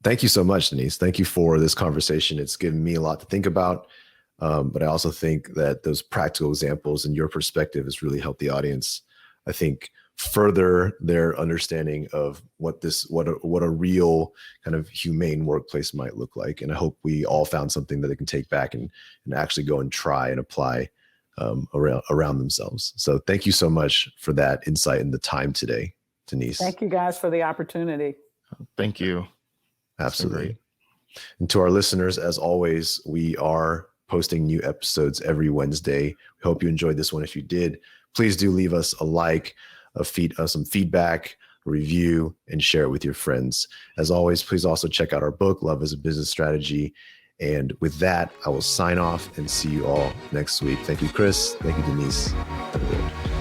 thank you so much, Denise. Thank you for this conversation. It's given me a lot to think about. But I also think that those practical examples and your perspective has really helped the audience, I think, further their understanding of what a real kind of humane workplace might look like. And I hope we all found something that they can take back and actually go and try and apply around themselves. So thank you so much for that insight and the time today, Denise. Thank you guys for the opportunity. Thank you. Absolutely. And to our listeners, as always, we are posting new episodes every Wednesday. We hope you enjoyed this one. If you did, please do leave us a like, some feedback, a review, and share it with your friends. As always, please also check out our book, Love as a Business Strategy. And with that, I will sign off and see you all next week. Thank you, Chris. Thank you, Denise. Have a good one.